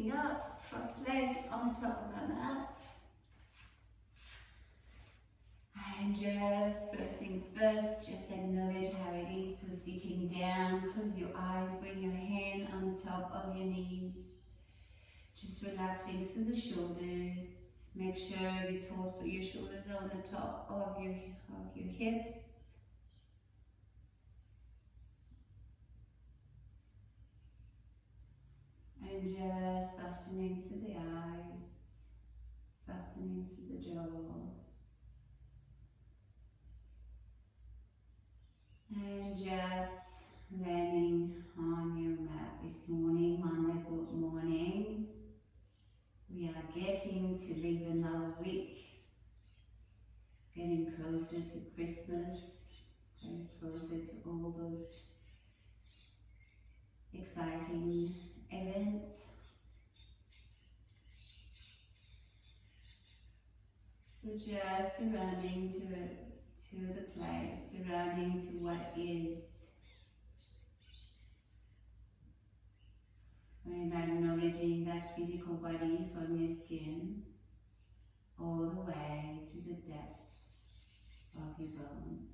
sitting up, cross-legged on the top of our mat. And just first things first, just acknowledge how it is. So sitting down, close your eyes, bring your hand on the top of your knees. Just relaxing through the shoulders. Make sure your torso, your shoulders are on the top of your hips. And just softening through the eyes, softening through the jaw. And just landing on your mat this morning, Monday morning. We are getting to leave another week, getting closer to Christmas, getting closer to all those exciting events. So just surrounding to the place, surrounding to what is. And acknowledging that physical body from your skin all the way to the depth of your bones.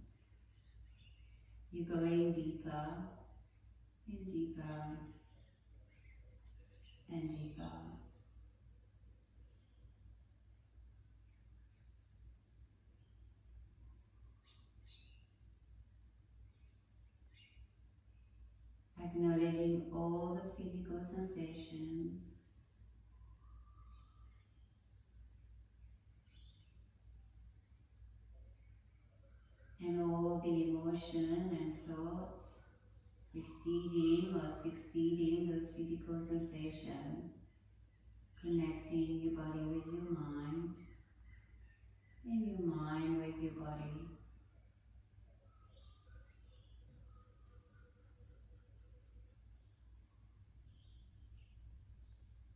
You're going deeper and deeper and deeper. Acknowledging all the physical sensations. And all the emotion and thoughts preceding or succeeding those physical sensations. Connecting your body with your mind and your mind with your body.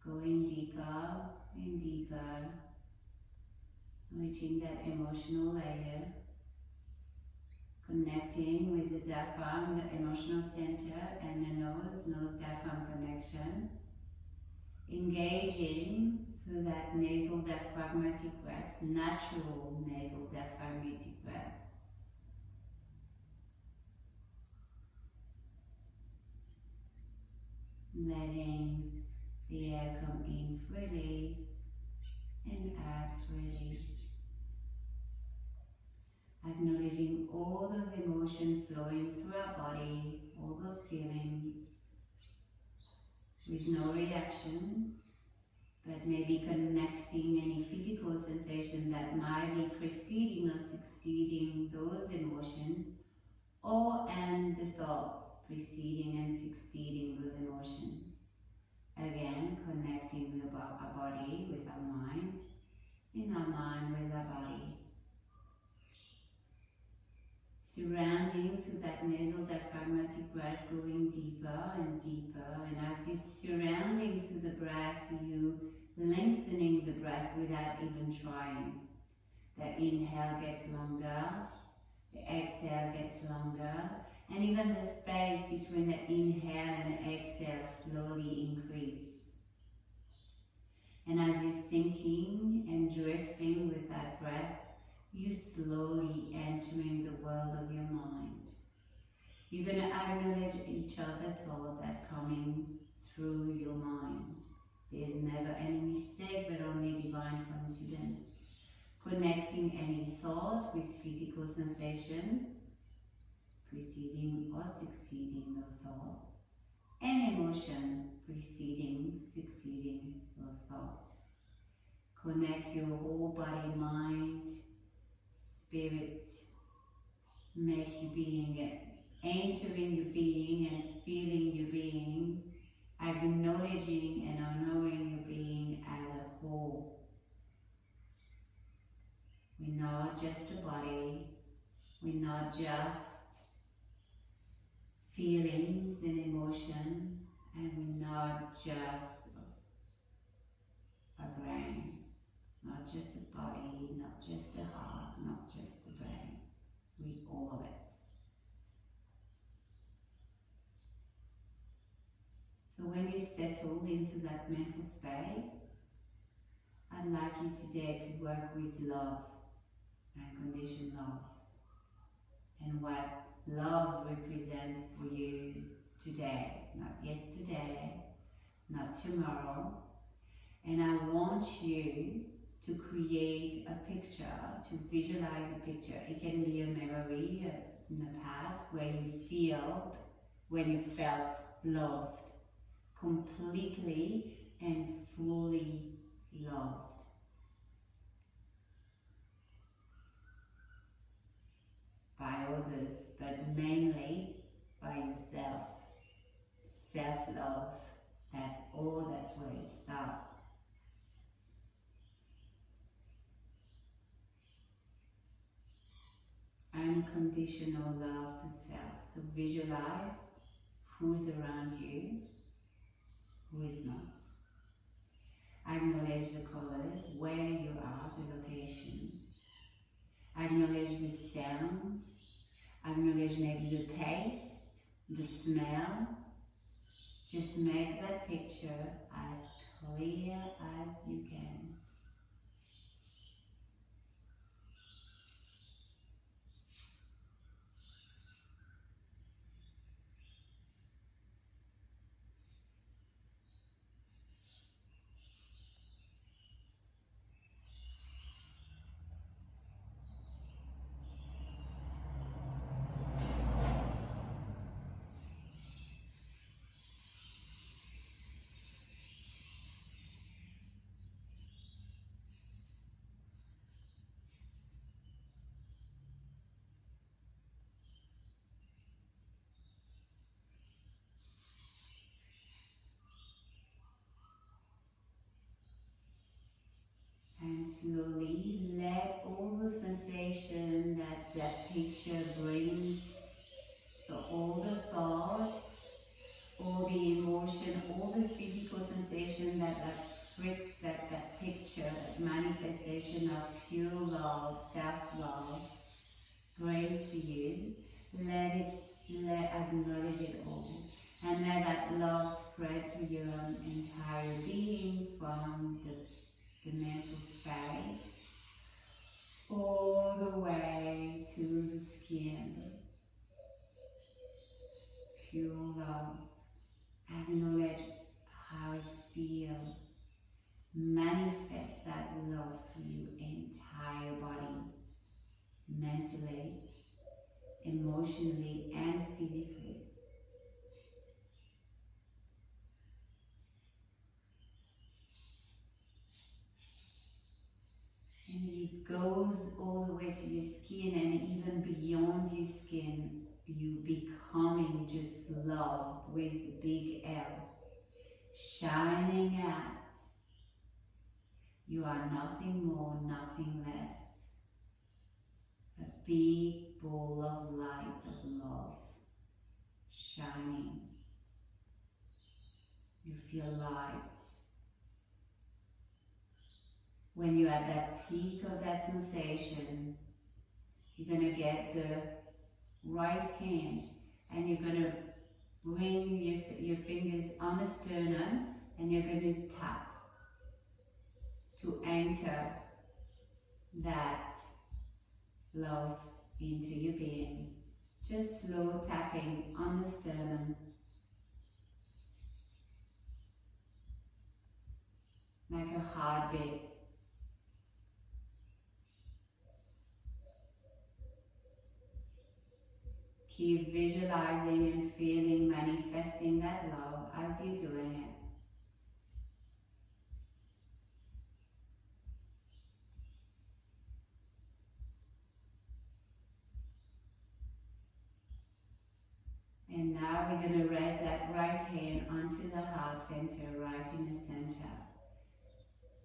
Going deeper and deeper, reaching that emotional layer, connecting with the diaphragm, the emotional center, and the nose-diaphragm connection, engaging through that nasal diaphragmatic breath, natural nasal diaphragmatic breath. Letting the air come in freely and out freely. Acknowledging all those emotions flowing through our body, all those feelings, with no reaction, but maybe connecting any physical sensation that might be preceding or succeeding those emotions, and the thoughts preceding and succeeding those emotions. Again, connecting with our body with our mind, and our mind with our body. Surrounding through that nasal diaphragmatic breath, going deeper and deeper, and as you're surrounding through the breath, you lengthening the breath without even trying. The inhale gets longer, the exhale gets longer, and even the space between the inhale and the exhale slowly increase. And as you're sinking and drifting with that breath, you slowly entering the world of your mind. You're going to acknowledge each other thought that coming through your mind. There's never any mistake, but only divine coincidence. Connecting any thought with physical sensation, preceding or succeeding the thoughts, and emotion preceding, succeeding the thought. Connect your whole body, mind, spirit, make your being, entering your being and feeling your being, acknowledging and honoring your being as a whole. We're not just a body, we're not just feelings and emotion, and we're not just a brain, not just a body, not just the heart, not just the brain. We all of it. So when you're settled into that mental space, I'd like you today to work with love, unconditional love, and what love represents for you today, not yesterday, not tomorrow. And I want you to create a picture, to visualize a picture. It can be a memory in the past where when you felt loved, completely and fully loved. By others, but mainly by yourself. Self-love, that's where it starts. Unconditional love to self. So visualize who's around you, who is not. Acknowledge the colors, where you are, the location. Acknowledge the sound. Acknowledge maybe the taste, the smell. Just make that picture as clear as you can. And slowly let all the sensation that picture brings, so all the thoughts, all the emotion, all the physical sensation that picture, that manifestation of pure love, self-love brings to you, acknowledge it all. And let that love spread to your entire being from the mental space all the way to the skin. Pure love. Acknowledge how it feels. Manifest that love through your entire body, mentally, emotionally, and physically. And it goes all the way to your skin and even beyond your skin. You becoming just love with a big L, shining out. You are nothing more, nothing less. A big ball of light of love, shining. You feel light. When you're at that peak of that sensation, you're going to get the right hand and you're going to bring your fingers on the sternum and you're going to tap to anchor that love into your being. Just slow tapping on the sternum. Like a heartbeat. Keep visualizing and feeling, manifesting that love as you're doing it. And now we're going to rest that right hand onto the heart center, right in the center.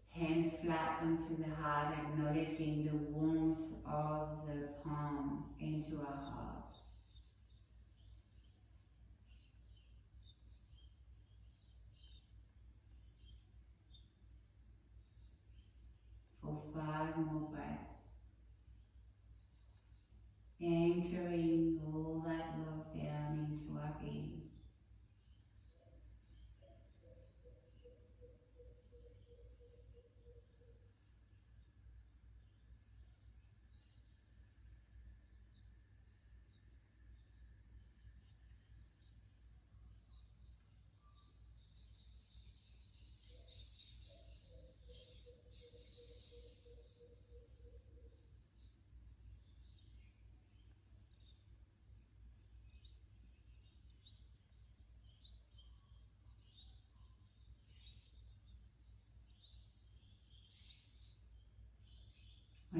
Hand flat onto the heart, acknowledging the warmth of the palm into our heart. For 5 more breaths. Anchoring all that love down into our being.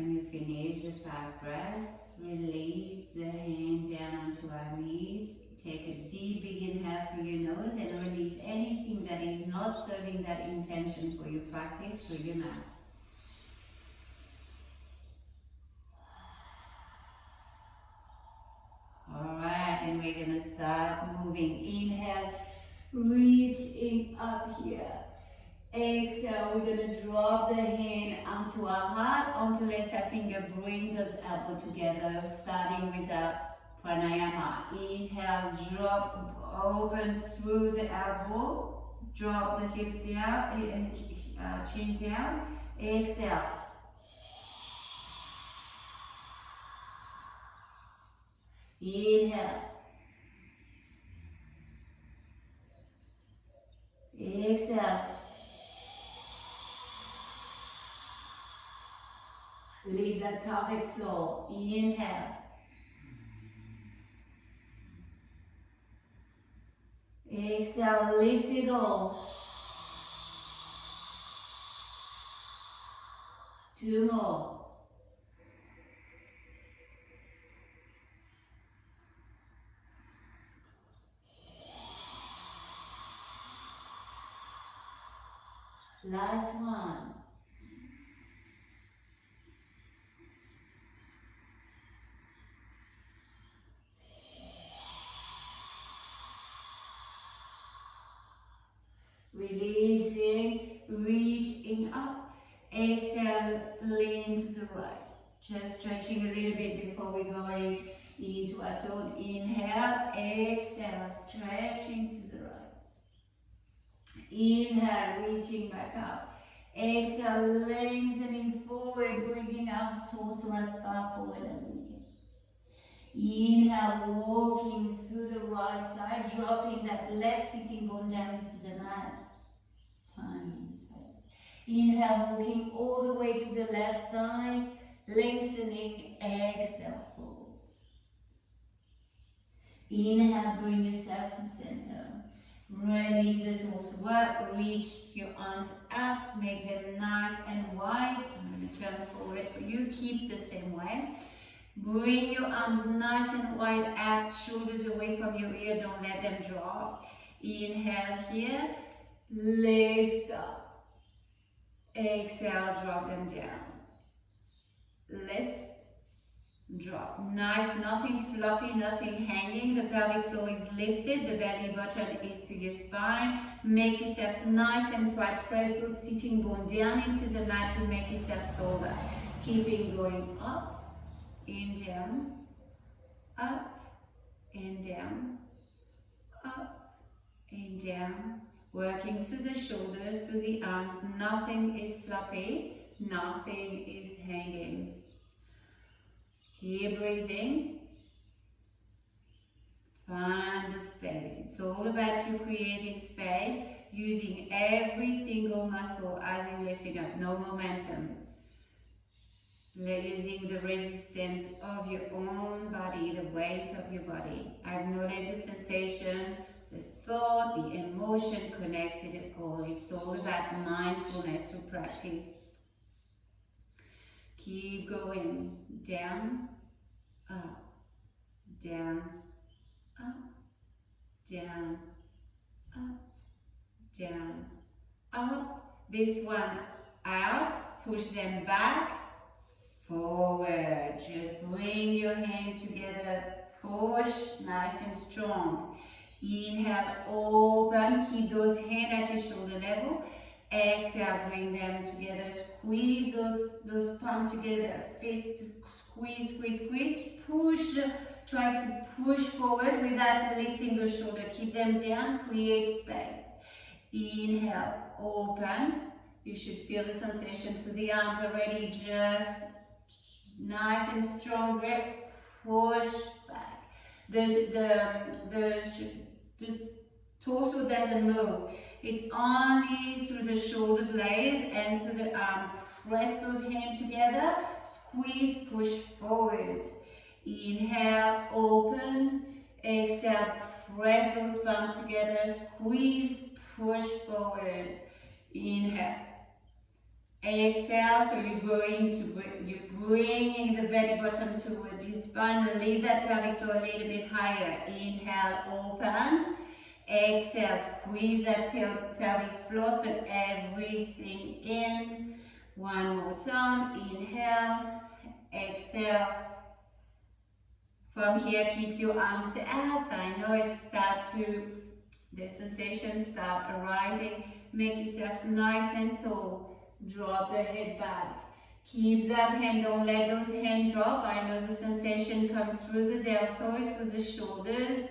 When you finish the 5 breaths, release the hand down onto our knees. Take a deep big inhale through your nose and release anything that is not serving that intention for your practice through your mouth. Alright, and we're going to start moving. Inhale, reaching up here. Exhale, we're going to drop the hand onto our heart, onto lesser finger, bring those elbows together, starting with our pranayama. Inhale, drop, open through the elbow, drop the hips down, chin down. Exhale. Inhale. Exhale. Leave that pelvic floor. Inhale. Exhale, lift it all. 2 more. Last one. Releasing, reaching up. Exhale, lean to the right. Just stretching a little bit before we're going into a tone. Inhale, exhale, stretching to the right. Inhale, reaching back up. Exhale, lengthening forward, bringing our torso as far forward as we can. Inhale, walking through the right side, dropping that left sitting bone down into the mat. Inhale, walking all the way to the left side, lengthening, exhale, forward. Inhale, bring yourself to center. Release the torso up, reach your arms out, make them nice and wide. I'm going to turn forward for you, keep the same way. Bring your arms nice and wide out, shoulders away from your ear, don't let them drop. Inhale here, lift up. Exhale, drop them down. Lift, drop. Nice, nothing floppy, nothing hanging. The pelvic floor is lifted, the belly button is to your spine. Make yourself nice and flat. Press those sitting bone down into the mat to make yourself taller. Keeping going up, and down, up, and down, up, and down. Working through the shoulders, through the arms. Nothing is floppy, nothing is hanging. Keep breathing. Find the space. It's all about you creating space, using every single muscle as you're lifting up. No momentum. Using the resistance of your own body, the weight of your body. Acknowledge the sensation, the thought, the emotion connected at all. It's all about mindfulness through practice. Keep going. Down, up, down, up, down, up, down, up. This one out, push them back, forward. Just bring your hand together, push nice and strong. Inhale, open, keep those hands at your shoulder level. Exhale, bring them together, squeeze those palms together, fist, squeeze, squeeze, squeeze, push, try to push forward without lifting the shoulder, keep them down, create space. Inhale, open, you should feel the sensation through the arms already, just nice and strong grip, push back. The torso doesn't move. It's only through the shoulder blades and through the arm. Press those hands together, squeeze, push forward. Inhale, open. Exhale, press those palms together, squeeze, push forward. Inhale. Exhale, so you're bringing the belly button towards your spine. Leave that pelvic floor a little bit higher. Inhale, open. Exhale, squeeze that pelvic floor so everything in. One more time. Inhale, exhale. From here, keep your arms out. I know the sensations start arising. Make yourself nice and tall. Drop the head back. Keep that hand, don't let those hands drop. I know the sensation comes through the deltoids, through the shoulders,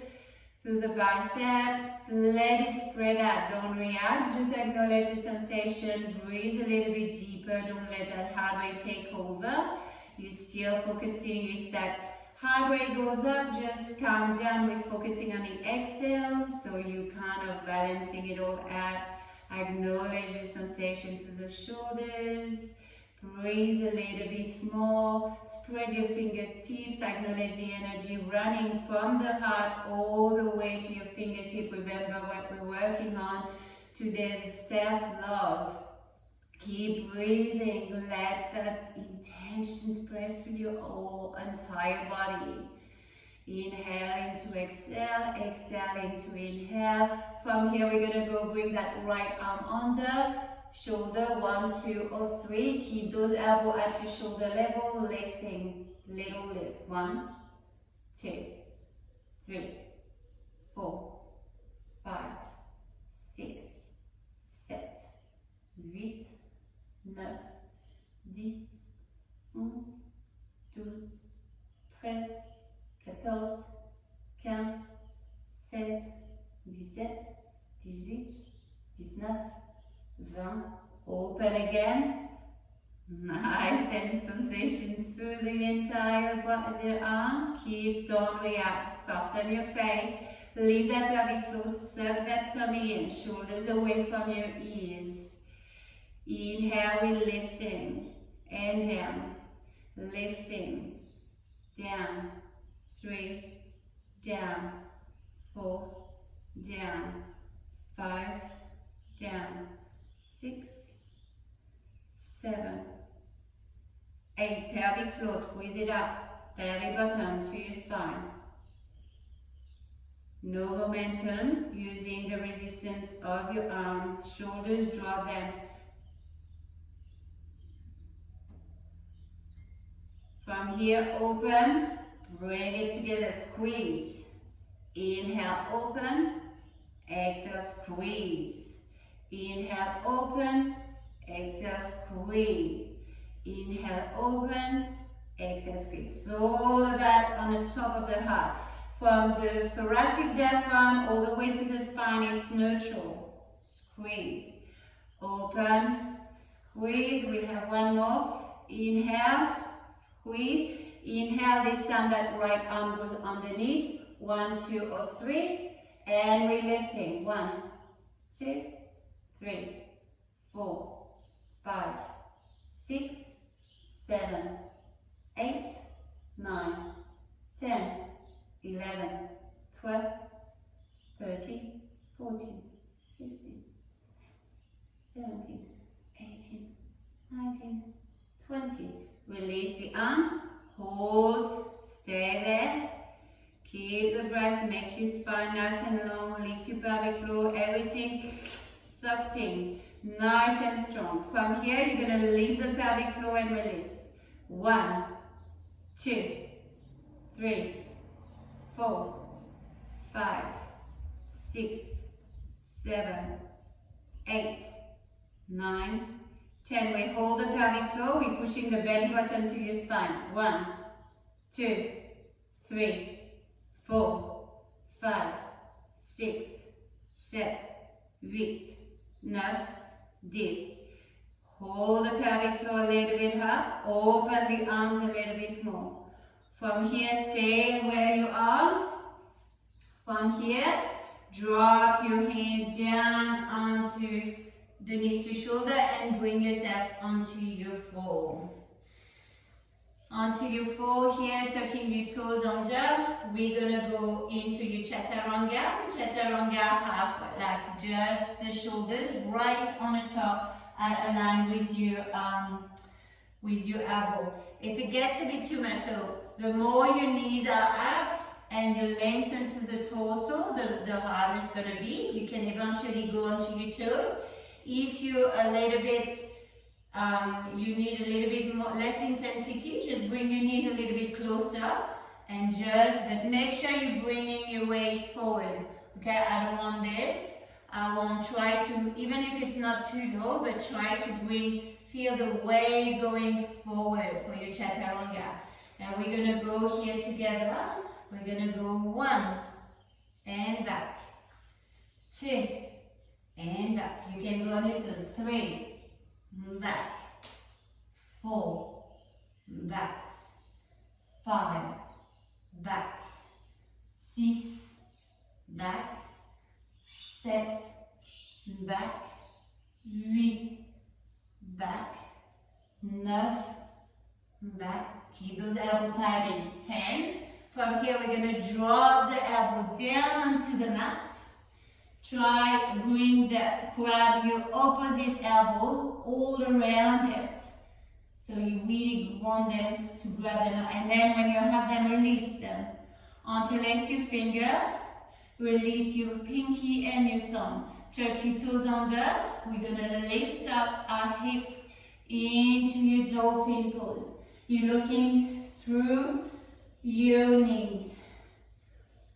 through the biceps. Let it spread out, don't react. Just acknowledge the sensation. Breathe a little bit deeper. Don't let that heart rate take over. You're still focusing. If that heart rate goes up, just calm down with focusing on the exhale. So you kind of balancing it all out. Acknowledge the sensations with the shoulders. Breathe a little bit more. Spread your fingertips. Acknowledge the energy running from the heart all the way to your fingertip. Remember what we're working on today is self-love. Keep breathing. Let that intention spread through your whole entire body. Inhale into exhale, exhale into inhale. From here, we're going to go bring that right arm under, shoulder, 1, 2, or 3. Keep those elbows at your shoulder level, lifting, little lift. 1, 2, 3, 4, 5, 6, 7, 8, 9, 10, 11, 12, 13, 14, 15, 16, 17, 18, 19, 20. Open again. Nice and sensation through the entire body, the arms. Don't react. Soften your face. Leave that pelvic floor. Suck that tummy in. Shoulders away from your ears. Inhale, we're lifting and down. Lifting, down. 3, down, 4, down, 5, down, 6, 7, 8. Pelvic floor, squeeze it up. Belly button to your spine. No momentum, using the resistance of your arms. Shoulders, drop them. From here, open. Bring it together, squeeze. Inhale, open. Exhale, squeeze. Inhale, open. Exhale, squeeze. Inhale, open. Exhale, squeeze. It's all about on the top of the heart. From the thoracic diaphragm all the way to the spine, it's neutral. Squeeze. Open. Squeeze. We have one more. Inhale. Squeeze. Inhale, this time that right arm goes underneath. 1, 2, or 3. And we're lifting. 1, 2, 3, 4, 5, 6, 7, 8, 9, 10, 11, 12, 13, 14, 15, 17, 18, 19, 20. Release the arm. Hold, stay there. Keep the breath, make your spine nice and long. Lift your pelvic floor, everything sucked in, nice and strong. From here, you're going to leave the pelvic floor and release. 1, 2, 3, 4, 5, 6, 7, 8, 9, 10. We hold the pelvic floor. We're pushing the belly button to your spine. 1, 2, 3, 4, 5, 6, 7, 8, 9, 10. Hold the pelvic floor a little bit up. Open the arms a little bit more. From here, stay where you are. From here, drop your hand down onto the knees to shoulder and bring yourself onto your floor. Onto your floor here, tucking your toes under. We're gonna go into your chaturanga. Chaturanga half, like just the shoulders right on the top align with your elbow. If it gets a bit too much, so the more your knees are out and you lengthen to the torso, the harder it's going to be. You can eventually go onto your toes. If you're a little bit, you need a little bit more, less intensity, just bring your knees a little bit closer and but make sure you're bringing your weight forward. Okay, I don't want this. I want try to, even if it's not too low, but try to feel the weight going forward for your chaturanga. And we're going to go here together. We're going to go 1 and back, 2 and back. You can go on your toes, 3, back, 4, back, 5, back, 6, back, 7, back, 8, back, 9, back. Keep those elbows tight in. 10. From here, we're going to drop the elbow down onto the mat. Try grab your opposite elbow all around it. So you really want them to grab them, and then when you have them, release them. Interlace your finger, release your pinky and your thumb. Tuck your toes under. We're going to lift up our hips into your dolphin pose. You're looking through your knees.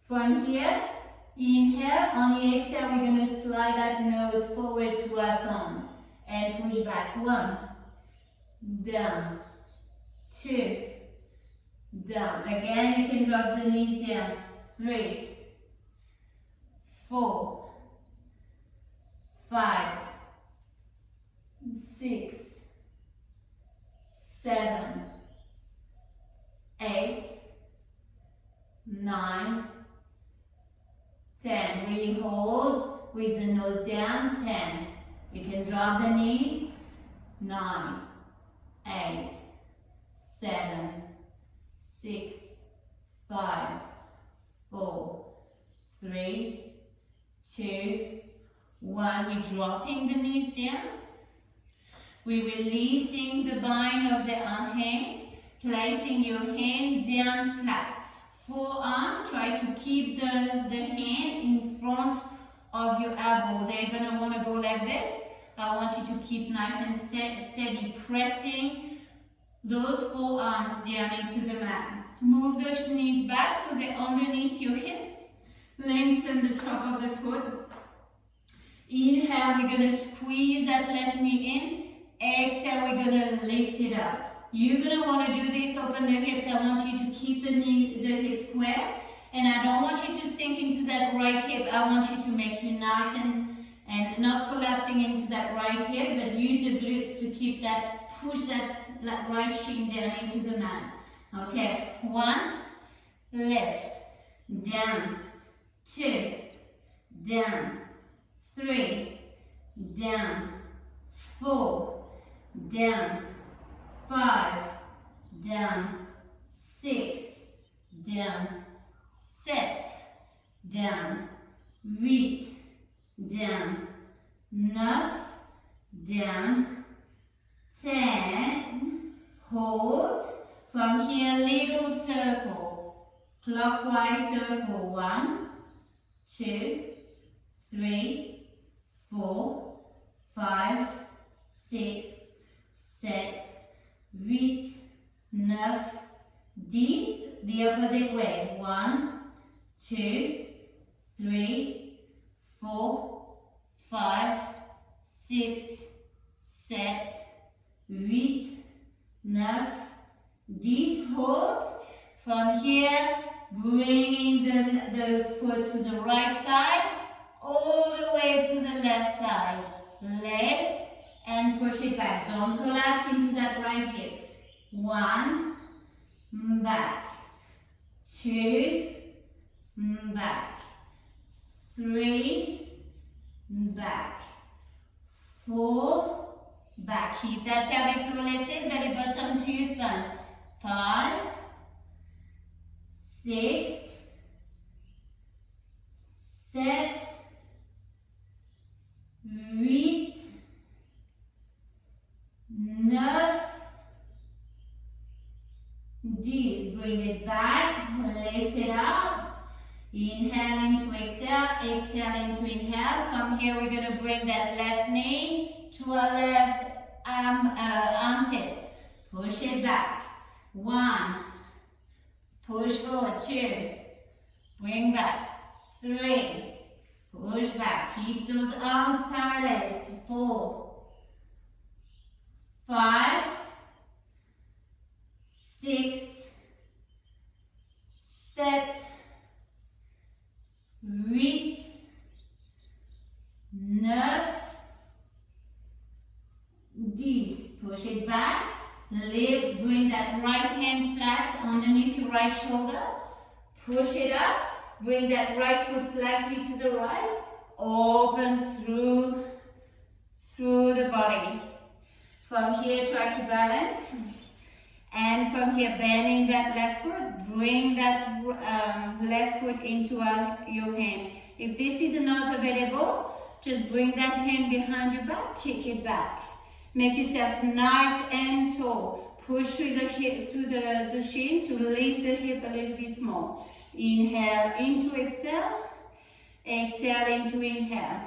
From here, inhale. On the exhale, we're going to slide that nose forward to our thumb and push back. 1, down, 2, down. Again, you can drop the knees down. 3, 4, 5, 6, 7, 8, 9, 10. We hold with the nose down. 10. You can drop the knees. 9, 8, 7, 6, 5, 4, 3, 2, 1. We're dropping the knees down. We're releasing the bind of the hand, placing your hand down flat. Forearm, try to keep the hand in front of your elbow. They're going to want to go like this. I want you to keep nice and steady, pressing those forearms down into the mat. Move those knees back so they're underneath your hips. Lengthen the top of the foot. Inhale, we're going to squeeze that left knee in. Exhale, we're going to lift it up. You're going to want to do this, open the hips. I want you to keep the hips square. And I don't want you to sink into that right hip. I want you to make you nice and not collapsing into that right hip, but use the glutes to keep that, push that right shin down into the mat. Okay, 1, lift, down, 2, down, 3, down, 4, down, 5, down, 6, down, 7, down, 8, down, 9, down, 10, hold. From here, little circle, clockwise circle. 1, 2, 3, 4, 5, 6, 7, 8, 9, 10. The opposite way. 1, 2, 3, 4, 5, 6, 7, 8, 9, 10. Hold. From here, bringing the foot to the right side, all the way to the left side. Lift and push it back. Don't collapse into that right hip. 1, back. 2, back. 3, back. 4, back. Keep that pelvic floor lifted, belly button to your spine. 5, 6, 7, 8, Inhale into exhale, exhale into inhale. From here we're going to bring that left knee to our left armpit. Push it back. 1. Push forward. 2. Bring back. 3. Push back. Keep those arms parallel. 4. 5. 6. Set. 8. 9. 10. Push it back. Lift. Bring that right hand flat underneath your right shoulder. Push it up. Bring that right foot slightly to the right. Open through the body. From here, try to balance. And from here, bending that left foot, bring that left foot into your hand. If this is not available, just bring that hand behind your back, kick it back. Make yourself nice and tall. Push through the hip, through the shin to lift the hip a little bit more. Inhale into exhale. Exhale into inhale.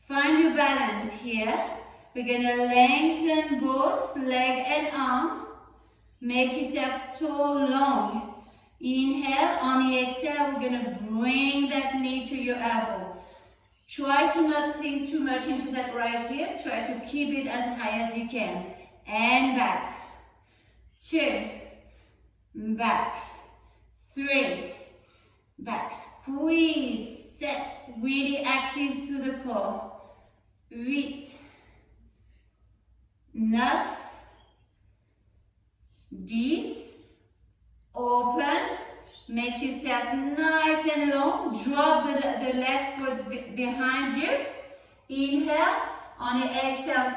Find your balance here. We're going to lengthen both leg and arm. Make yourself tall, long. Inhale. On the exhale, we're going to bring that knee to your elbow. Try to not sink too much into that right hip. Try to keep it as high as you can. And back. 2. Back. 3. Back. Squeeze. Set. Really active through the core. 8. 9. 10. Open. Make yourself nice and long. Drop the left foot behind you. Inhale. On the exhale,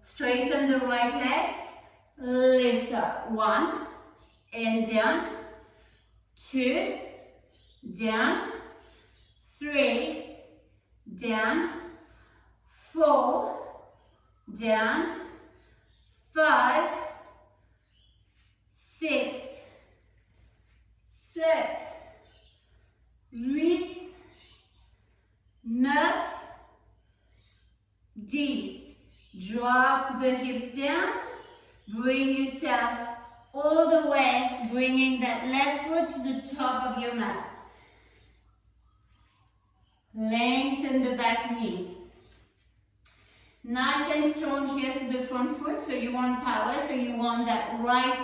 straighten the right leg. Lift up. 1. And down. 2. Down. 3. Down. 4. Down. 5. 6. Set. 8. 9. 10. Drop the hips down. Bring yourself all the way, bringing that left foot to the top of your mat. Lengthen the back knee. Nice and strong here to the front foot, so you want power, so you want that right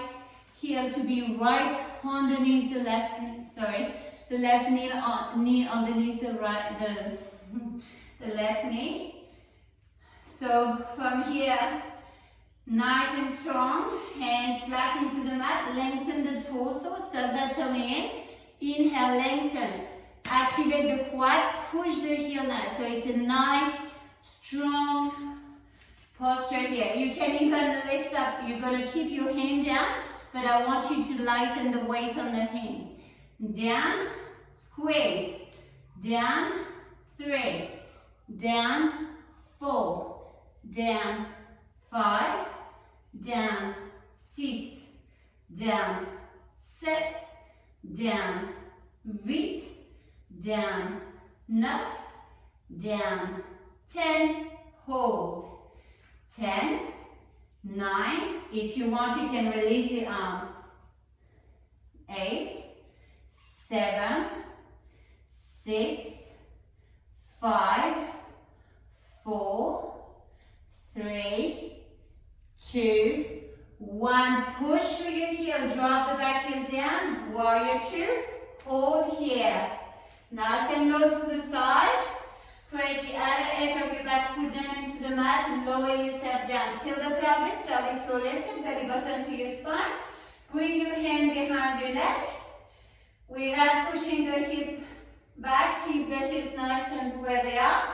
heel to be right underneath the left, the left knee underneath the right, the left knee. So from here, nice and strong, hand flat into the mat, lengthen the torso, suck that tummy in, inhale, lengthen, activate the quad, push the heel nice, so it's a nice, strong posture here. You can even lift up, you're going to keep your hand down, but I want you to lighten the weight on the hand. Down, squeeze, down, 3, down, 4, down, 5, down, 6, down, set, down, 8, down, 9, down, 10, hold, 10, 9, if you want you can release the arm, 8, 7, 6, 5, 4, 3, 2, 1, push through your heel, drop the back heel down, warrior 2, hold here, nice and low through the thigh. Press the outer edge of your back foot down into the mat, lower yourself down. Till the pelvis, pelvic floor lifted, belly button to your spine. Bring your hand behind your neck. Without pushing the hip back, keep the hip nice and where they are.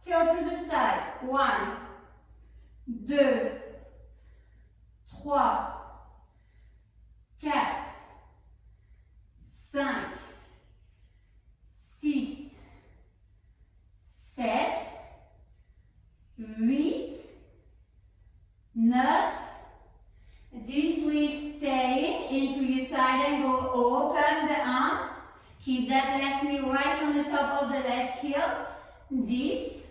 Tilt to the side. 1, 2, 3, 4, 5, 6, 7, 8, 9, this we're staying into your side angle, open the arms, Keep that left knee right on the top of the left heel. 10,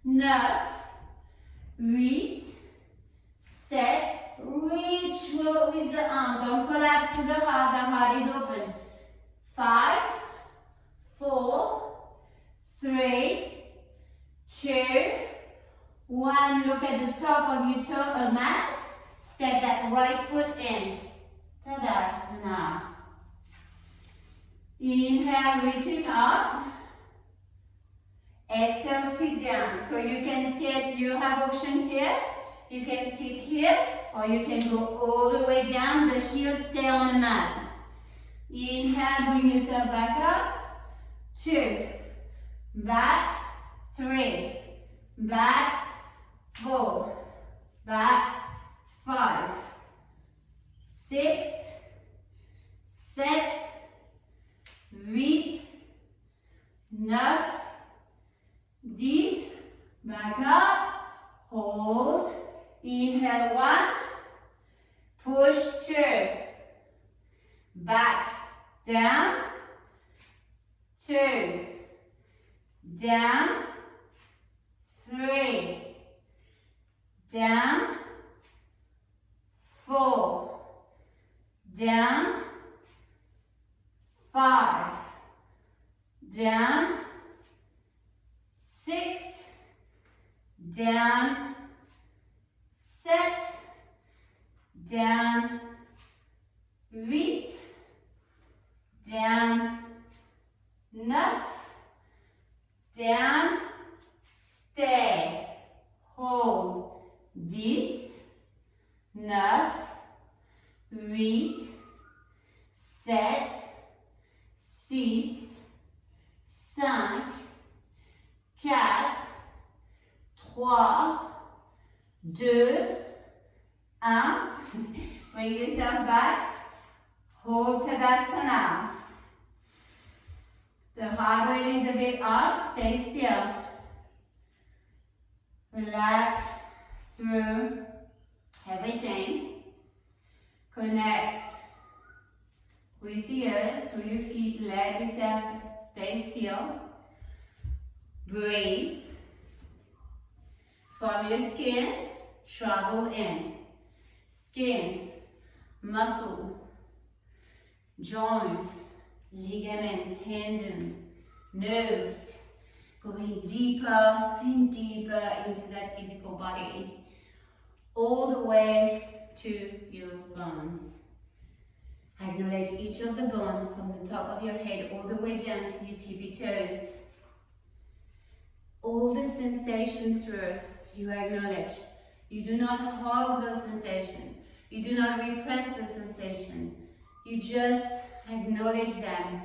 9, 8, 7, reach with the arm. Don't collapse to the heart is open. 5, 4, 3, 2, 1. Look at the top of your toe, mat. Step that right foot in. Tadasana. Inhale, reaching up. Exhale, sit down. So you can sit, you have option here. You can sit here, or you can go all the way down. The heels stay on the mat. Inhale, bring yourself back up. 2, back, 3, back, 4, back, 5, 6, set, 8, 9, 10, back up, hold, inhale 1, push 2, back, down, 2, down, 3, down, 4, down, 5, down, 6, down, set, down, 8, down, 9, down, stay, hold, 10, 9, 8, 7, 6, 5, 4, 3, 2, 1. Bring yourself back. Hold Tadasana. The heart rate is a bit up. Stay still. Relax through everything. Connect with the earth through your feet. Let yourself stay still. Breathe. From your skin, travel in. Skin, muscle, joint, ligament, tendon, nerves, going deeper and deeper into that physical body, all the way to your bones. Acknowledge each of the bones from the top of your head all the way down to your tippy toes. All the sensations through, you acknowledge. You do not hog the sensation. You do not repress the sensation. You just acknowledge them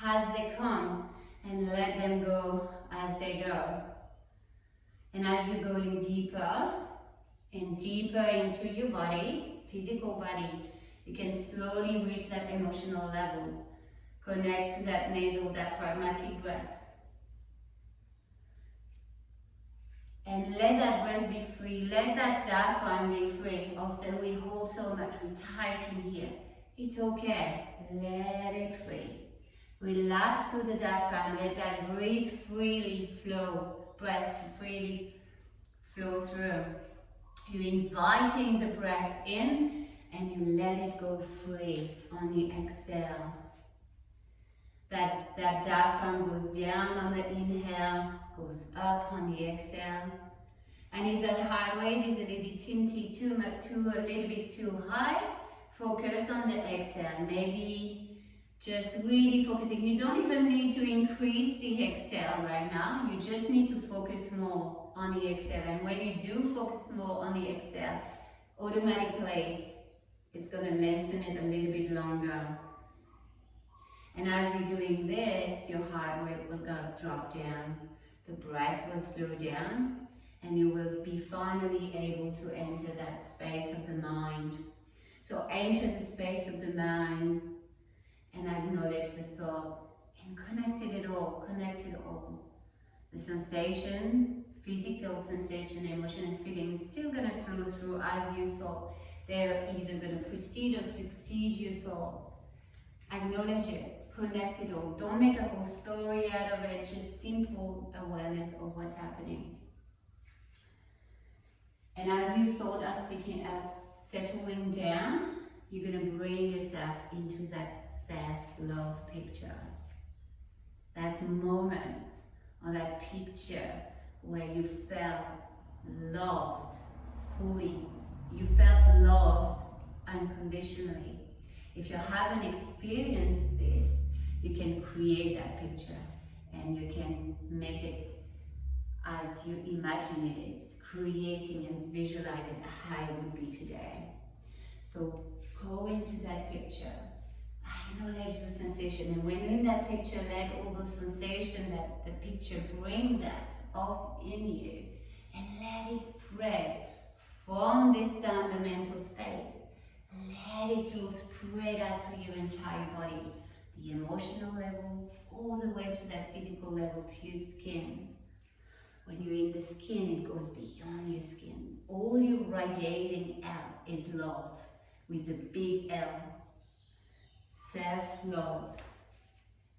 as they come and let them go as they go. And as you're going deeper and deeper into your body, physical body, you can slowly reach that emotional level. Connect to that nasal diaphragmatic breath. And let that breath be free. Let that diaphragm be free. Often we hold so much, we tighten here. It's okay. Let it free. Relax through the diaphragm. Let that breathe freely flow. Breath freely flow through. You're inviting the breath in and you let it go free on the exhale. That diaphragm goes down on the inhale, goes up on the exhale. And if that heart rate is a little bit too high, focus on the exhale. Maybe just really focusing. You don't even need to increase the exhale right now. You just need to focus more on the exhale. And when you do focus more on the exhale, automatically it's going to lengthen it a little bit longer. And as you're doing this, your heart rate will drop down. The breath will slow down and you will be finally able to enter that space of the mind. So enter the space of the mind and acknowledge the thought and connect it all. The sensation, physical sensation, emotion and feeling is still going to flow through as you thought. They're either going to precede or succeed your thoughts. Acknowledge it. connect it all. Don't make a whole story out of it, just simple awareness of what's happening. And as you start settling down, you're going to bring yourself into that self-love picture. That moment or that picture where you felt loved fully. You felt loved unconditionally. If you haven't experienced this, you can create that picture and you can make it as you imagine it is, creating and visualizing how it would be today. So go into that picture, acknowledge the sensation, and when you're in that picture, let all the sensation that the picture brings out in you, and let it spread from this down the mental space. Let it all spread out through your entire body, the emotional level, all the way to that physical level, to your skin. When you're in the skin, it goes beyond your skin. All you're radiating out is love, with a big L. Self-love.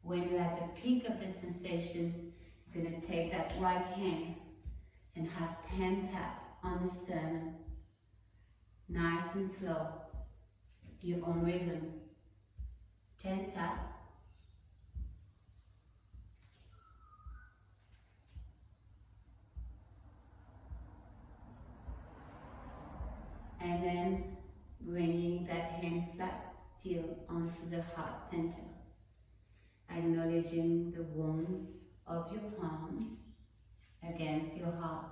When you're at the peak of the sensation, you're going to take that right hand and have 10 taps on the sternum. Nice and slow. Your own rhythm. 10 taps. And then bringing that hand flat still onto the heart center. Acknowledging the warmth of your palm against your heart.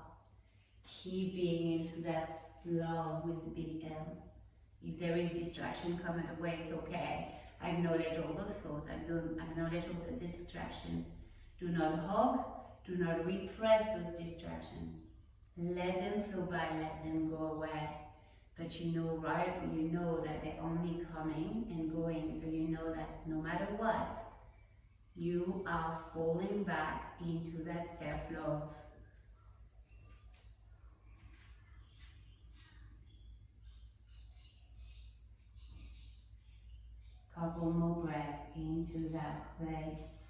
Keep being into that love with the big L. If there is distraction coming away, it's okay. Acknowledge all those thoughts. Acknowledge all the distraction. Do not hug. Do not repress those distractions. Let them flow by. Let them go away. But you know that they're only coming and going. So you know that no matter what, you are falling back into that self-love. Couple more breaths into that place.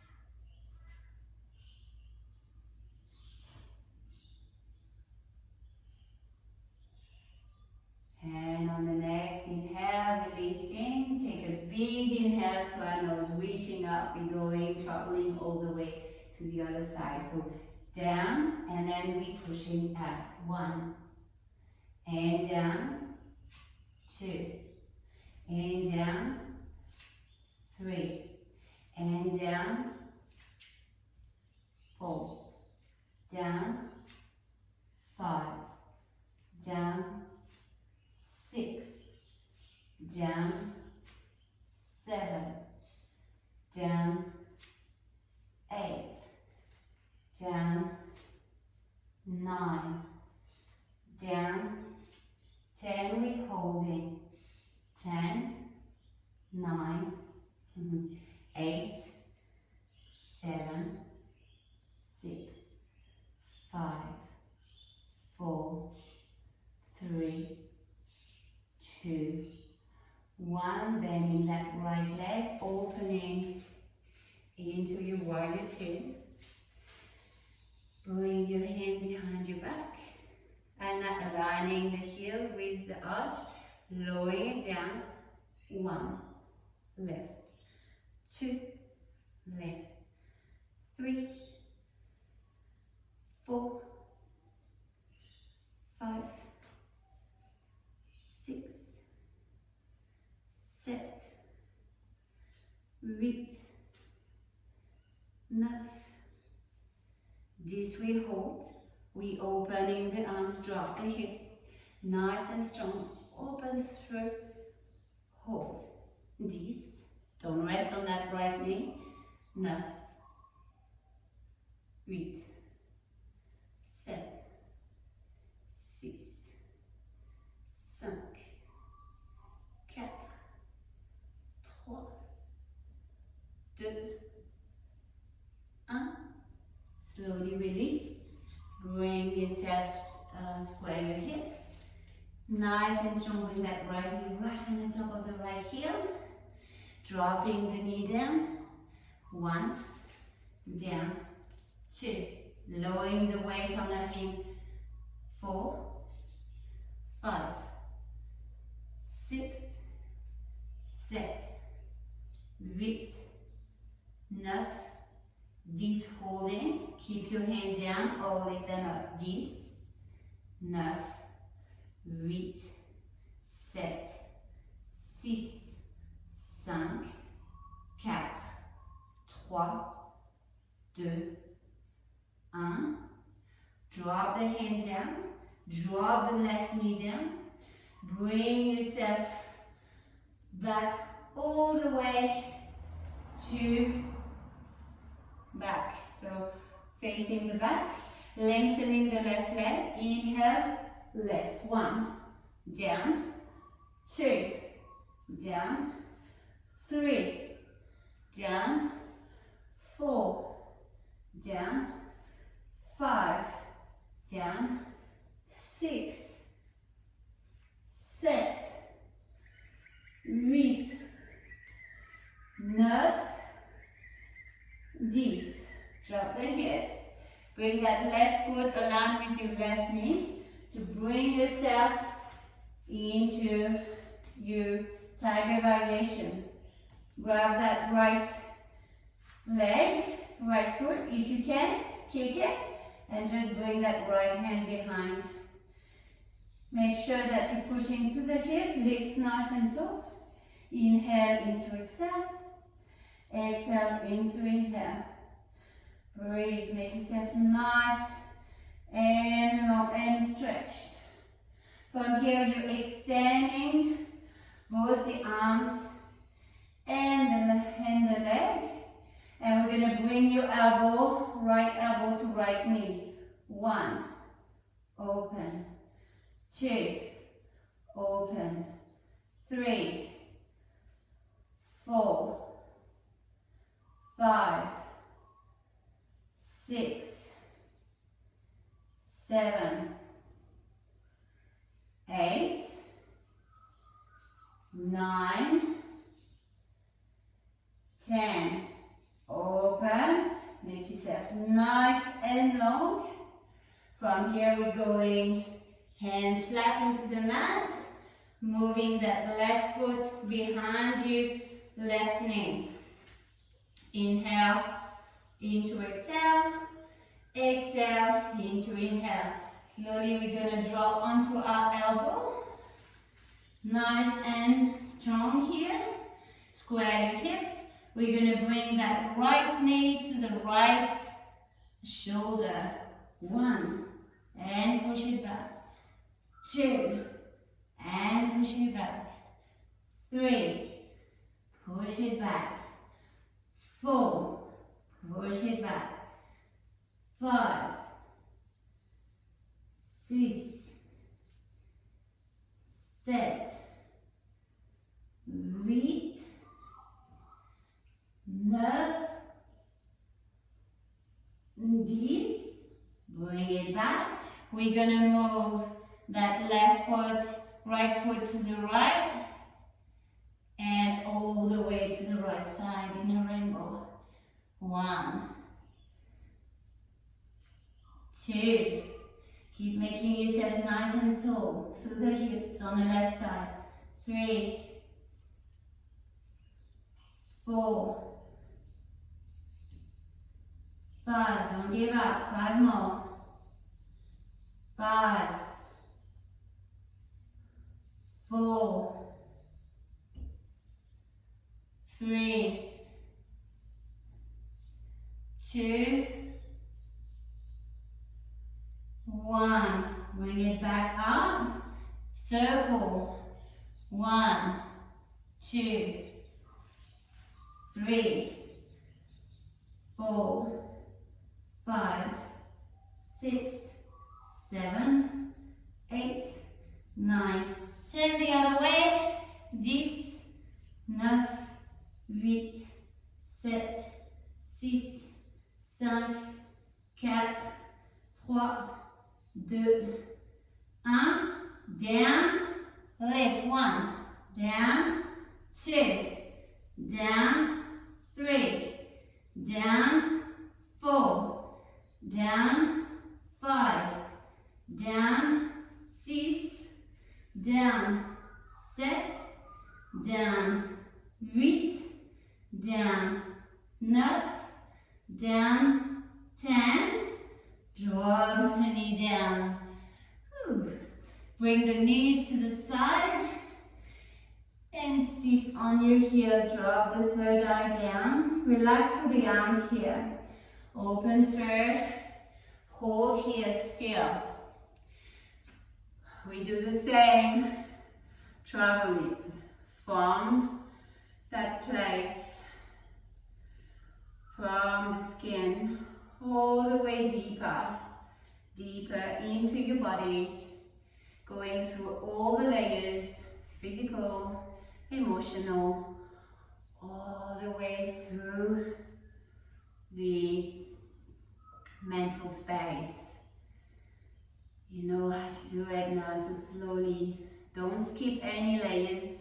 And on the next inhale, releasing. Take a big inhale through our nose, reaching up, we're going, traveling all the way to the other side. So down, and then we're pushing out. 1. And down. 2. And down. 3. And down. 4. Down. 5. Down. 6. Down. 7. Down. 8. Down. 9. Down. 10. We're holding. 10. 9. 8. 7. 6. 5. 4. 3. 2. 1. Bending that right leg, opening into your warrior 2. Bring your hand behind your back and aligning the heel with the arch, lowering it down. 1. Lift. 2. Lift. 3. 4. 5. 6. 7. 8. 9. This we hold. We opening the arms, drop the hips, nice and strong. Open through, hold. This. Don't rest on that right knee. 9. 8. 7. 6. 5. 4. 3. 2. 1. Slowly release. Bring yourself, square your hips. Nice and strong. Bring that right knee right on the top of the right heel. Dropping the knee down. 1, down, 2, lowering the weight on the hand, 4, 5, 6, 7, 8, 9, 10, holding, keep your hand down or lift them up, 10, 9, 8, 7, 6, 5, 4, 3, 2, 1. Drop the hand down, drop the left knee down, bring yourself back all the way to back. So facing the back, lengthening the left leg, inhale, left, 1, down, 2, down, 3, down, 4, down, 5, down, 6, 7, 8, 9, 10. Drop the hips. Bring that left foot aligned with your left knee to bring yourself into your tiger variation. Grab that right leg, right foot, if you can, kick it, and just bring that right hand behind. Make sure that you're pushing through the hip, lift nice and tall. Inhale into exhale, exhale into inhale. Breathe, make yourself nice and long and stretched. From here, you're extending both the arms and the leg. And we're going to bring your right elbow to right knee. 1, open. 2, open. 3, 4, 5, 6, 7, 8, 9, 10. Open, make yourself nice and long. From here we're going hand flat into the mat, moving that left foot behind you, left knee. Inhale into exhale, exhale into inhale. Slowly we're going to drop onto our elbow. Nice and strong here. Square your hips. We're going to bring that right knee to the right shoulder. 1, and push it back. 2, and push it back. 3, push it back. 4, push it back. 5, 6, 7, 8, 9, 10. Bring it back. We're going to move that left foot, right foot to the right and all the way to the right side in a rainbow. 1, 2. Keep making yourself nice and tall through the hips on the left side. 3, 4, 5, don't give up, 5 more. 5, 4, 3, 2, 1. Bring it back up. Circle. 1, 2, 3, 4, 5, 6, 7, 8, 9. Turn the other way. 10, 9, 8, 7, 6, 5, 4, 3, 2, 1. Down, lift. 1, down, 2, down, 3, down, 4, down, 5, down, 6, down, 7, down, 8, down, 9, down, 10, drop the knee down. Bring the knees to the side and sit on your heel. Drop the third eye down. Relax through the arms here. Open third. Hold here still. We do the same. Traveling from that place, from the skin, all the way deeper, deeper into your body, going through all the layers, physical, emotional, all the way through the mental space. You know how to do it now, so slowly. Don't skip any layers.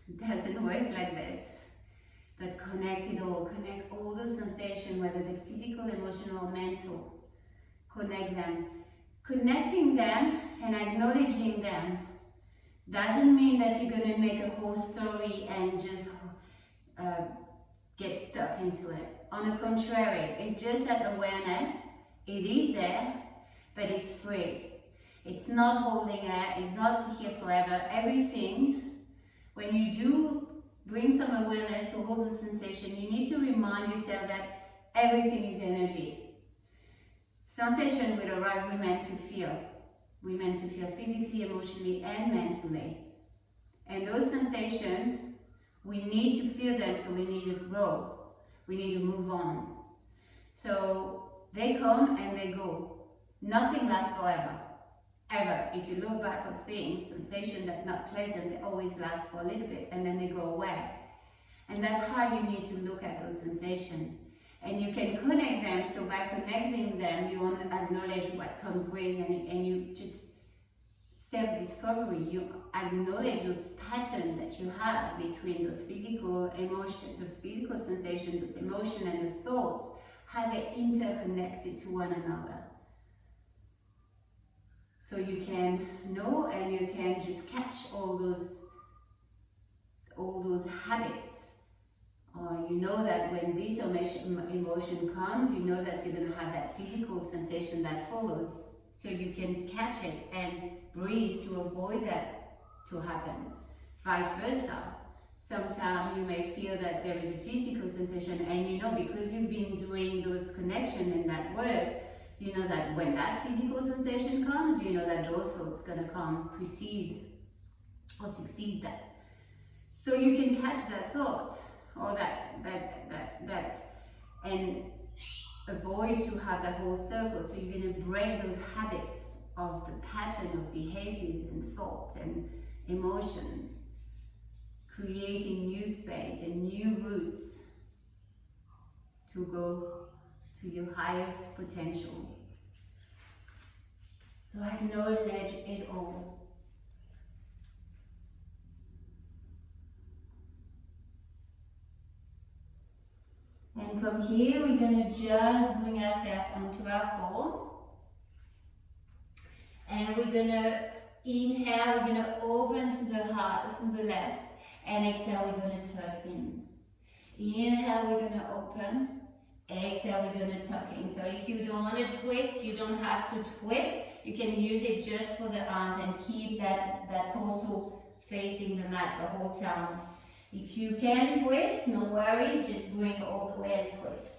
It doesn't work like this. But connect it all. Connect all the sensations, whether they're physical, emotional, or mental. Connect them. Connecting them and acknowledging them doesn't mean that you're going to make a whole story and just get stuck into it. On the contrary, it's just that awareness. It is there, but it's free. It's not holding it, it's not here forever. Everything, when you do bring some awareness to hold the sensation, you need to remind yourself that everything is energy. Sensation will arrive, we're meant to feel. We're meant to feel physically, emotionally, and mentally. And those sensations, we need to feel them, so we need to grow. We need to move on. So they come and they go. Nothing lasts forever. Ever. If you look back at things, sensations that are not pleasant, they always last for a little bit and then they go away. And that's how you need to look at those sensations. And you can connect them, so by connecting them, you want to acknowledge what comes with, and you just self-discovery, you acknowledge those patterns that you have between those physical emotions, those physical sensations, those emotions and the thoughts, how they're interconnected to one another. So you can know and you can just catch all those habits. You know that when this emotion comes, you know that you're going to have that physical sensation that follows. So you can catch it and breathe to avoid that to happen. Vice versa. Sometimes you may feel that there is a physical sensation, and you know, because you've been doing those connections in that work, you know that when that physical sensation comes, you know that those thoughts going to come, precede or succeed that. So you can catch that thought or that and avoid to have that whole circle. So you're going to break those habits of the pattern of behaviors and thoughts and emotion, creating new space and new routes to go to your highest potential. So acknowledge it all. And from here, we're going to just bring ourselves onto our form. And we're going to inhale, we're going to open to the heart, to the left. And exhale, we're going to tuck in. Inhale, we're going to open. Exhale, we're going to tuck in. So if you don't want to twist, you don't have to twist. You can use it just for the arms and keep that torso facing the mat the whole time. If you can twist, no worries, just bring all the way and twist.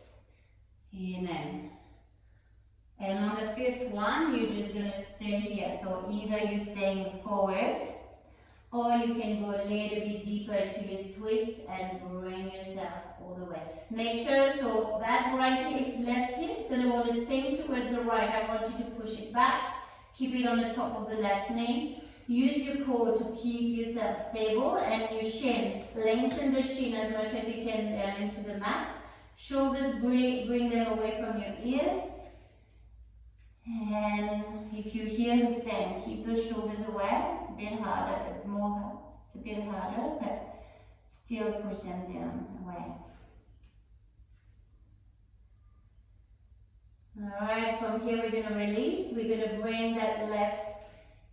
Inhale. And on the fifth one, you're just going to stay here. So either you're staying forward, or you can go a little bit deeper into this twist and bring yourself all the way. Make sure, so that right hip, left hip is going to want to sink towards the right. I want you to push it back. Keep it on the top of the left knee. Use your core to keep yourself stable, and your shin. Lengthen the shin as much as you can down into the mat. Shoulders, bring them away from your ears. And if you hear the same, keep the shoulders away. It's a bit harder, but still push them down away. Alright, from here we're going to release. We're going to bring that left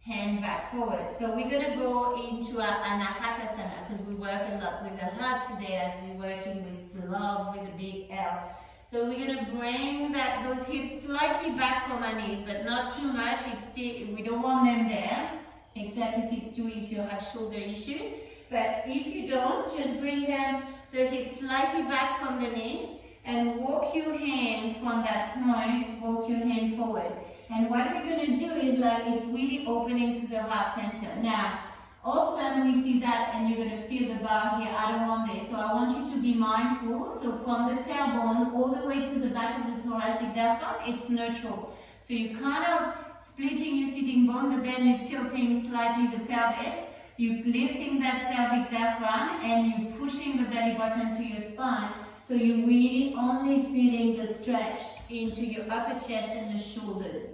hand back forward. So we're going to go into Anahatasana because we work a lot with the heart today as we're working with love with a big L. So we're going to bring those hips slightly back from our knees, but not too much. We don't want them there, except if you have shoulder issues. But if you don't, just bring the hips slightly back from the knees and walk your hand from that point, walk your hand forward. And what we're going to do is it's really opening to the heart center. Now, often we see that and you're going to feel the bar here. I don't want this. So I want you to be mindful. So from the tailbone all the way to the back of the thoracic diaphragm, it's neutral. So you're kind of splitting your sitting bone, but then you're tilting slightly the pelvis. You're lifting that pelvic diaphragm and you're pushing the belly button to your spine. So you're really only feeling the stretch into your upper chest and the shoulders.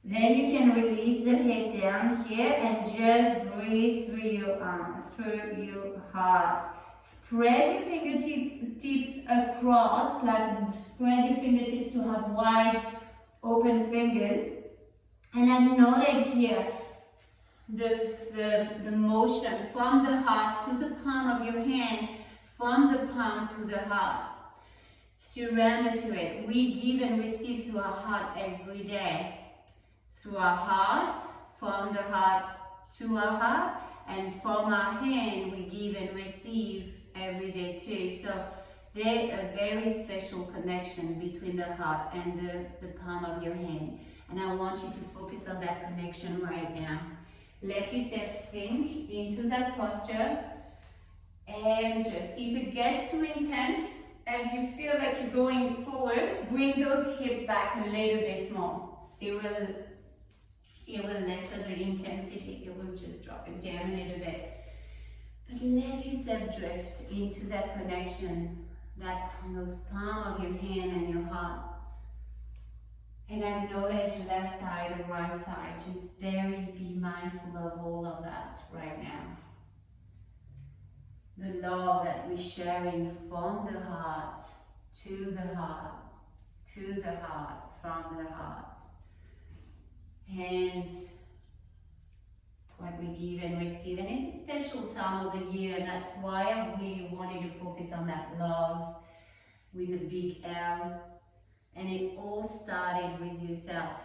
Then you can release the head down here and just breathe through your heart. Spread your fingertips across, spread your fingertips to have wide open fingers. And acknowledge here the motion from the heart to the palm of your hand, from the palm to the heart. Surrender to it. We give and receive through our heart every day. Through our heart, from the heart to our heart, and from our hand we give and receive every day too. So there's a very special connection between the heart and the palm of your hand. And I want you to focus on that connection right now. Let yourself sink into that posture. And just, if it gets too intense and you feel like you're going forward, bring those hips back a little bit more. It will lessen the intensity. It will just drop it down a little bit. But let yourself drift into that connection, those palm of your hand and your heart. And acknowledge left side and right side. Just be mindful of all of that right now. The love that we're sharing from the heart to the heart, to the heart, from the heart. And what we give and receive. And it's a special time of the year, and that's why I really wanted to focus on that love with a big L. And it all started with yourself.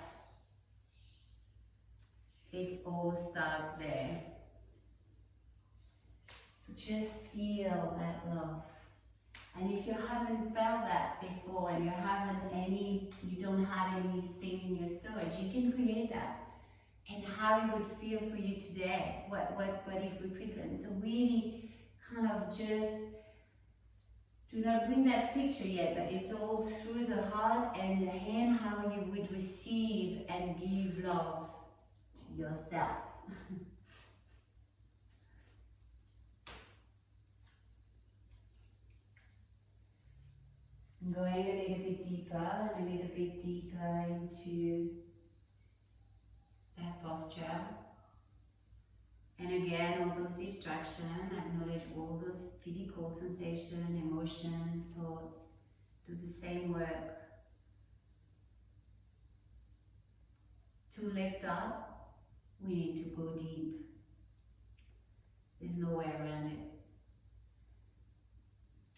It all started there. So just feel that love. And if you haven't felt that before and you don't have anything in your storage, you can create that. And how it would feel for you today, what it represents. So really kind of just do not bring that picture yet, but it's all through the heart and the hand, how you would receive and give love to yourself. Going a little bit deeper into that posture. And again, all those distractions, acknowledge all those physical sensations, emotion, thoughts. Do the same work. To lift up, we need to go deep. There's no way around it.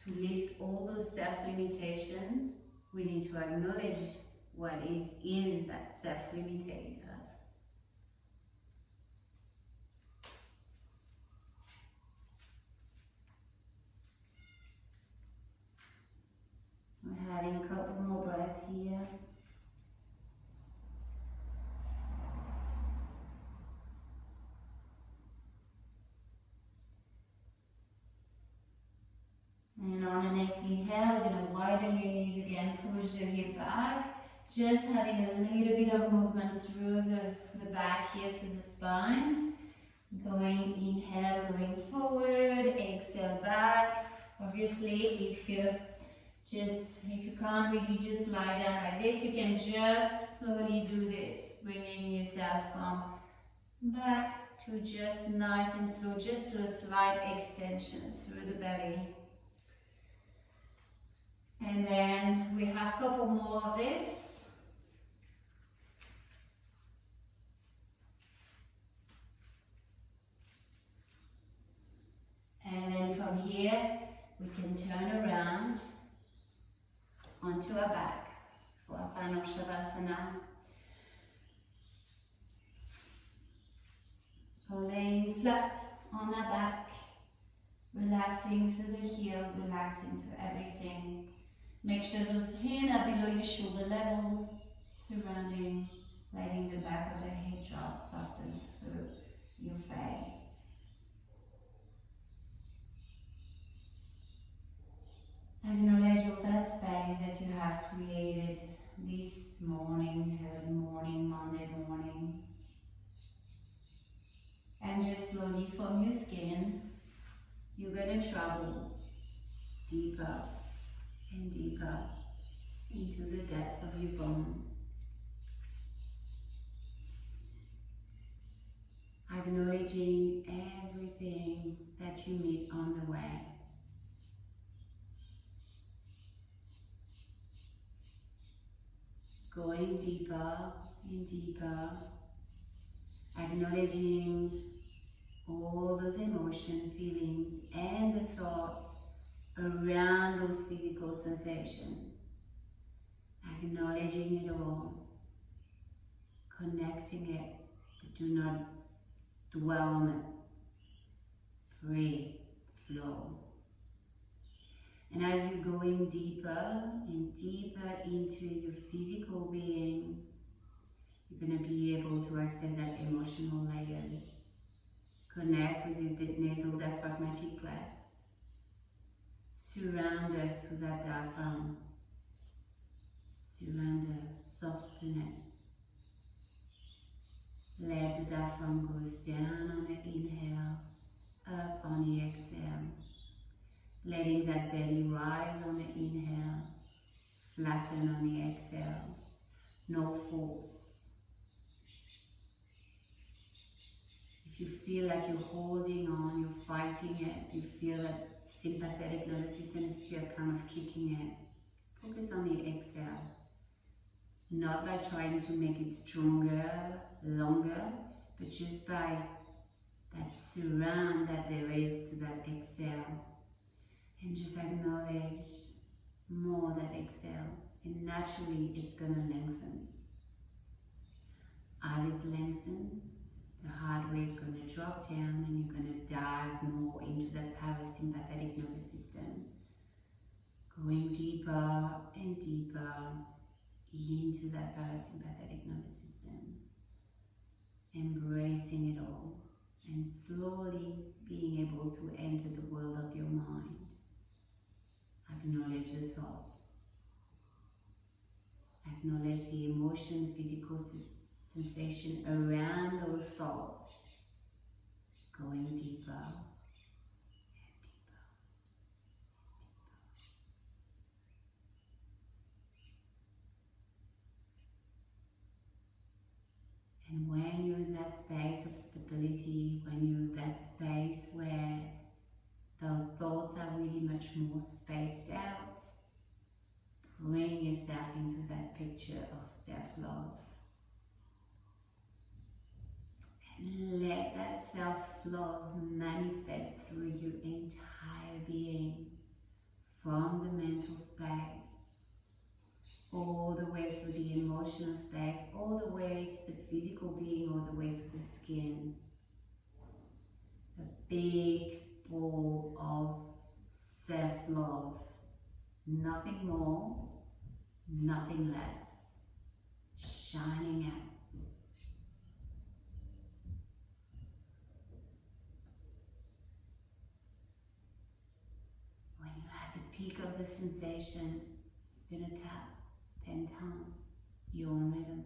To lift all those self-limitations, we need to acknowledge what is in that self-limitation. We're having a couple more breaths here. And on an exhale, we're going to widen your knees again, push the hip back. Just having a little bit of movement through the back here to the spine. Inhale, going forward, exhale back. Obviously, if you can't really just lie down like this, you can just slowly do this, bringing yourself from back to just nice and slow, just to a slight extension through the belly. And then we have a couple more of this. Virabhadrasana. Laying flat on our back, relaxing through the heel, relaxing through everything. Make sure those hands are below your shoulder level, surrounding, letting the back of the head drop, soften through your face. Acknowledge all that space that you have created this morning, early morning, Monday morning. And just slowly from your skin, you're going to travel deeper and deeper into the depth of your bones. Acknowledging everything that you meet on the way. Going deeper and deeper, acknowledging all those emotions, feelings, and the thought around those physical sensations. Acknowledging it all, connecting it, but do not dwell on it. Free flow. And as you're going deeper and deeper into your physical being, you're going to be able to access that emotional layer. Connect with the nasal diaphragmatic breath. Surround us with that diaphragm. Surround us, soften it. Let the diaphragm goes down on the inhale, up on the exhale. Letting that belly rise on the inhale, flatten on the exhale. No force. If you feel like you're holding on, you're fighting it, you feel that sympathetic nervous system is still kind of kicking it, focus on the exhale. Not by trying to make it stronger, longer, but just by that surround that there is to that exhale. And just acknowledge more that exhale. And naturally, it's going to lengthen. As it lengthens, the heart rate going to drop down and you're going to dive more into that parasympathetic nervous system. Going deeper and deeper into that parasympathetic nervous system. Embracing it all and slowly being able to enter the world of your mind. Acknowledge the thoughts. Acknowledge the emotion, physical sensation around those thoughts. Going deeper and deeper. And when you're in that space of stability, when you're in that space where the thoughts are really much more spaced out, bring yourself into that picture of self-love. And let that self-love manifest through your entire being, from the mental space, all the way through the emotional space, all the way to the physical being, all the way to the skin. A big ball of self-love. Nothing more, nothing less. Shining out. When you're at the peak of the sensation, you're going to tap 10 times your own rhythm.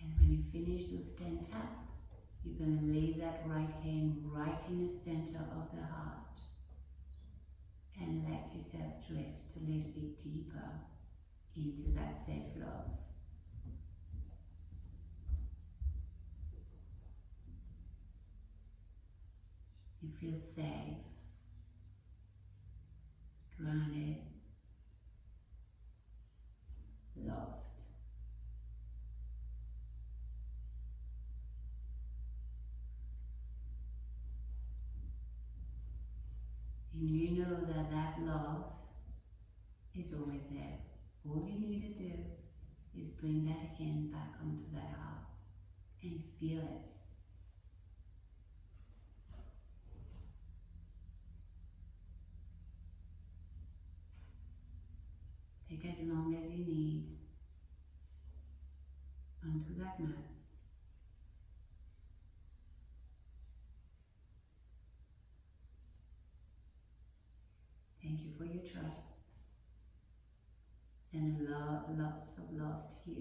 And when you finish those 10 taps, you're going to lay that right hand right in the center of the heart and let yourself drift a little bit deeper into that self-love. You feel safe, grounded, loved. And you know that that love is always there. All you need to do is bring that hand back onto that heart and feel it. Take as long as you need onto that mat. Thank you for your trust. Send lots of love to you.